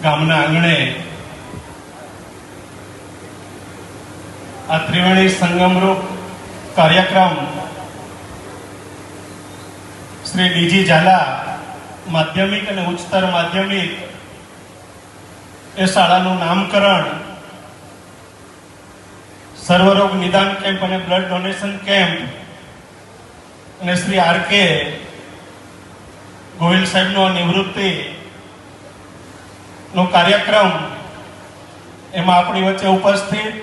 ગામના આંગણે આ ત્રિવેણી સંગમરૂપ કાર્યક્રમ શ્રી ડીજી ઝાલા માધ્યમિક અને ઉચ્ચતર માધ્યમિક એ શાળાનું નામકરણ, સર્વરોગ નિદાન કેમ્પ અને બ્લડ ડોનેશન કેમ્પ અને શ્રી આર.કે. ગોહિલ સાહેબનો નિવૃત્તિ નો કાર્યક્રમ, એમાં આપણી વચ્ચે ઉપસ્થિત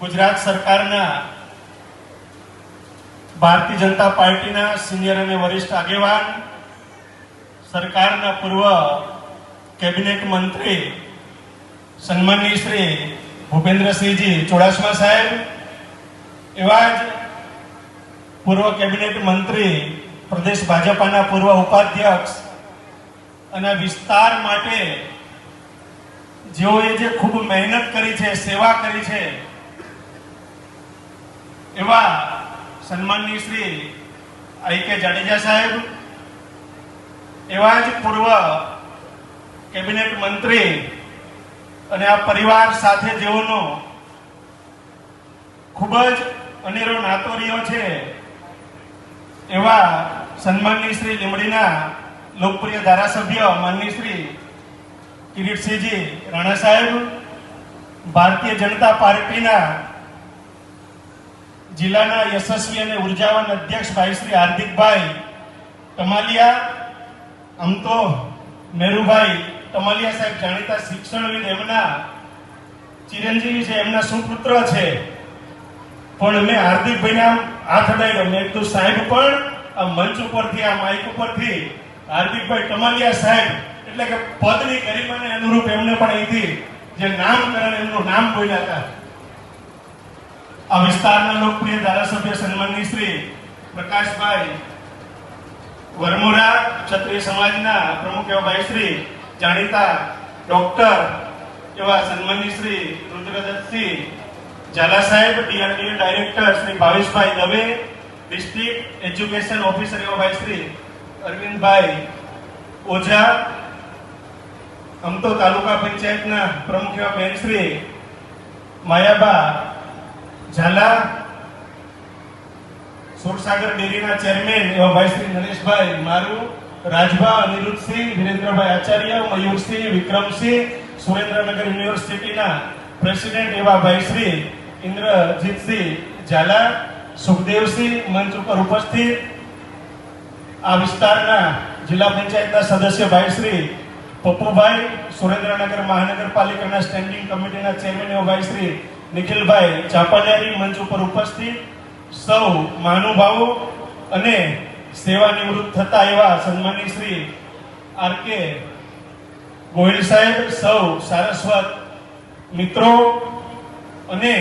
ગુજરાત સરકારના ભારતીય જનતા પાર્ટીના સિનિયર અને વરિષ્ઠ આગેવાન, સરકારના પૂર્વ કેબિનેટ મંત્રી સન્માનીય શ્રી ભૂપેન્દ્રસિંહજી ચુડાસમા સાહેબ, એવા જ પૂર્વ કેબિનેટ મંત્રી, પ્રદેશ ભાજપાના પૂર્વ ઉપાધ્યક્ષ અને વિસ્તાર માટે જેઓએ જે ખૂબ મહેનત કરી છે, સેવા કરી છે, એવા સન્માનીય શ્રી આઈ.કે. જાડેજા સાહેબ, એવા જ પૂર્વ કેબિનેટ મંત્રી અને આ પરિવાર સાથે જેઓનો ખૂબ જ અનેરો નાતો રહ્યો છે, એવા સન્માનીય શ્રી લીંબડીના લોકપ્રિય ધારાસભ્ય માનનીય શ્રી કિરીટસિંહજી રાણા સાહેબ, ભારતીય જનતા પાર્ટીના જિલ્લાના યશસ્વી અને ઉર્જાવાન અધ્યક્ષ ભાઈ શ્રી હાર્દિકભાઈ ટમાલિયા, આમ તો મેરુભાઈ ટમાલિયા સાહેબ જાણીતા શિક્ષણવિદ, એમના ચિરંજીવી છે, એમના સુપુત્ર છે, પણ મેં હાર્દિકભાઈને આમ હાથ અડાડ્યો, મેં કીધું સાહેબ પણ આ મંચ ઉપરથી, આ માઇક ઉપરથી હાર્દિકભાઈ ટમાલિયા સાહેબ એટલે કે પદની ગરિમાને અનુરૂપ એમને પણ અહીંથી જે નામકરણ એમનું નામ બોલ્યા હતા. આ વિસ્તારના લોકપ્રિય ધારાસભ્ય સન્માનીય શ્રી પ્રકાશભાઈ વરમોરા, ક્ષત્રિય સમાજના પ્રમુખ એવા ભાઈ શ્રી જાણીતા ડોક્ટર એવા સન્માનીય શ્રી રુદ્રદત્તસિંહ ઝાલા સાહેબ, ડીઆરડીએ ડાયરેક્ટર શ્રી ભાવેશભાઈ દવે, ડિસ્ટ્રિક્ટ એજ્યુકેશન ઓફિસર એવા ભાઈ શ્રી અરવિંદભાઈ ઓઝા, આમ તો તાલુકા પંચાયતના પ્રમુખ એવા બેન શ્રી માયાબા ઝાલા, સુરસાગર ડેરીના ચેરમેન એવા ભાઈ શ્રી નરેશભાઈ મારુ, રાજભા અનિરુદ્ધસિંહ, વિરેન્દ્રભાઈ આચાર્ય, મયુરસિંહ, વિક્રમસિંહ, સુરેન્દ્રનગર યુનિવર્સિટીના પ્રેસિડેન્ટ એવા ભાઈ શ્રી ઇન્દ્રજીતસિંહ ઝાલા, સુખદેવસિંહ મંચ ઉપર ઉપસ્થિત, આ વિસ્તારના જિલ્લા પંચાયતના સદસ્ય ભાઈ શ્રી પપ્પુભાઈ, સુરેન્દ્રનગર મહાનગરપાલિકાના સ્ટેન્ડિંગ કમિટીના ચેરમેન એવા ભાઈ શ્રી નિખિલભાઈ ચાપાનેરી, મંચ ઉપર ઉપસ્થિત સૌ મહાનુભાવો અને સેવા નિવૃત્ત થતા એવા સન્માનીય શ્રી આર.કે. ગોહિલ સાહેબ, સૌ સારસ્વત મિત્રો અને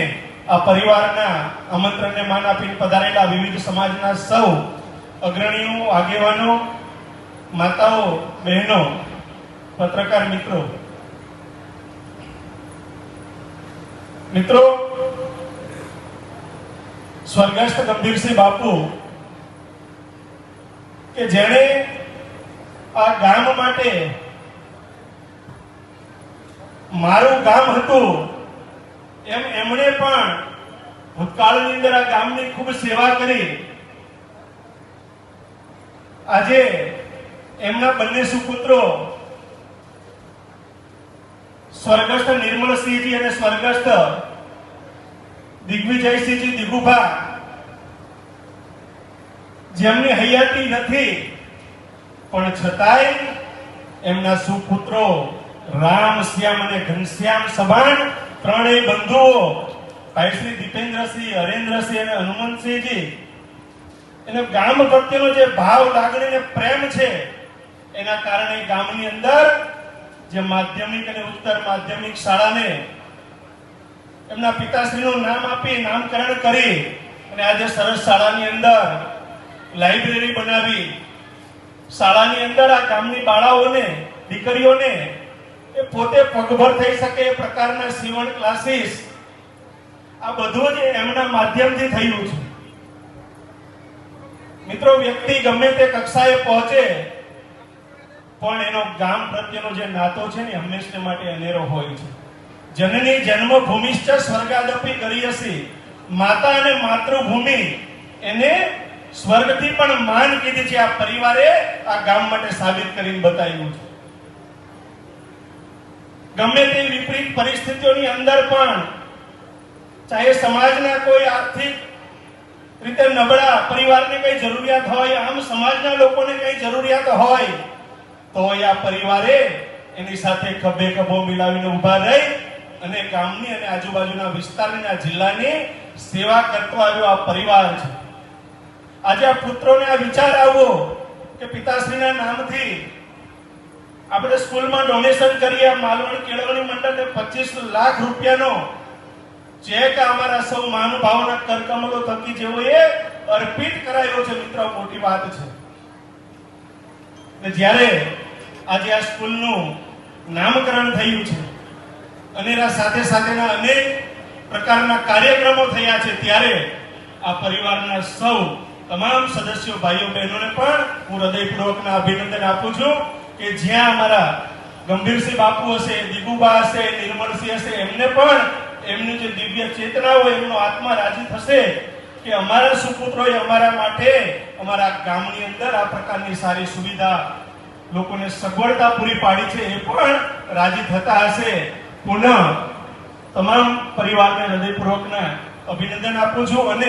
આ પરિવારના આમંત્રણને માન આપીને પધારેલા વિવિધ સમાજના સૌ અગ્રણીઓ, આગેવાનો, માતાઓ, બહેનો, પત્રકાર મિત્રો, સ્વર્ગસ્થ ગંભીરસિંહ બાપુ કે જેણે આ ગામ માટે, મારું ગામ હતું એમ એમણે પણ ભૂતકાળની અંદર આ ગામની ખૂબ સેવા કરી. આજે એમના બંને સુપુત્રો સ્વર્ગસ્થ નિર્મલસિંહજી અને સ્વર્ગસ્થ દિગ્વિજયસિંહજી દિગુભા, જેમની હયાતી નથી પણ છતાંય એમના સુપુત્રો રામ, શ્યામ અને ઘનશ્યામ સભાન ત્રણેય બંધુઓ ભાઈ શ્રી દીપેન્દ્રસિંહ, હરેન્દ્રસિંહ અને હનુમંતસિંહજી, એને ગામ પ્રત્યેનો જે ભાવ, લાગણી અને પ્રેમ છે, એના કારણે ગામની અંદર જે માધ્યમિક અને ઉચ્ચતર માધ્યમિક શાળાને એમના પિતાશ્રીનું નામ આપી નામકરણ કરી અને આજે સરસ શાળાની અંદર લાઇબ્રેરી બનાવી, શાળાની અંદર આ ગામની બાળાઓને, દીકરીઓને એ પોતે પગભર થઈ શકે એ પ્રકારના સીવણ ક્લાસીસ, આ બધું જ એમના માધ્યમથી થયું છે. મિત્રો, વ્યક્તિ ગમે તે કક્ષાએ પહોંચે પણ એનો ગામ પ્રત્યેનો જે નાતો છે ને હંમેશા માટે અનેરો હોય છે. જનની જન્મભૂમિશ્ચ સ્વર્ગાદપી કરી હશે. માતા અને માતૃભૂમિ એને સ્વર્ગથી પણ માન કીધી છે. આ પરિવારે આ ગામ માટે સાબિત કરીને બતાવ્યું છે. ગમે તે વિપરીત પરિસ્થિતિઓની અંદર પણ ચાહે સમાજના કોઈ આર્થિક રીતે નબળા પરિવારને કઈ જરૂરિયાત હોય, આમ સમાજના લોકોને કઈ જરૂરિયાત હોય, તો આ પરિવારે એની સાથે ખભે ખભો મિલાવીને ઉભા રહી અને ગામની અને આજુબાજુના વિસ્તારની આ જિલ્લાની સેવા કરતો આવ્યો આ પરિવાર છે. આજે આ પુત્રોને આ વિચાર આવ્યો કે પિતાશ્રીના નામથી આપણે સ્કૂલમાં ડોનેશન કરીએ. માલવણ કેળવણી મંડળને 25 લાખ રૂપિયાનો ચેક અમારા સૌ મહાનુભાવોના કરકમલો થકી જેઓએ અર્પિત કરાયો છે. મિત્રો, મોટી વાત છે. જ્યારે આજે આ સ્કૂલનું નામકરણ થયું છે અને એના સાથે સાથેના અનેક પ્રકારના કાર્યક્રમો થયા છે, ત્યારે આ પરિવારના સૌ તમામ સદસ્યો ભાઈઓ બહેનોને પણ હું હૃદયપૂર્વકના અભિનંદન આપું છું કે જ્યાં અમારા ગંભીરસિંહ બાપુ હશે, દીગુબા હશે, નિર્મળસિંહ હશે, એમને પણ એમની જે દિવ્ય ચેતના હોય, એમનો આત્મા રાજી થશે કે અમારા સુપુત્રોએ અમારા માટે અમારા ગામની અંદર આ પ્રકારની સારી સુવિધા લોકોને સગવડતા પૂરી પાડી છે, એ પણ રાજી થતા હશે. પુનઃ તમામ પરિવારને હૃદયપૂર્વકના અભિનંદન આપું છું અને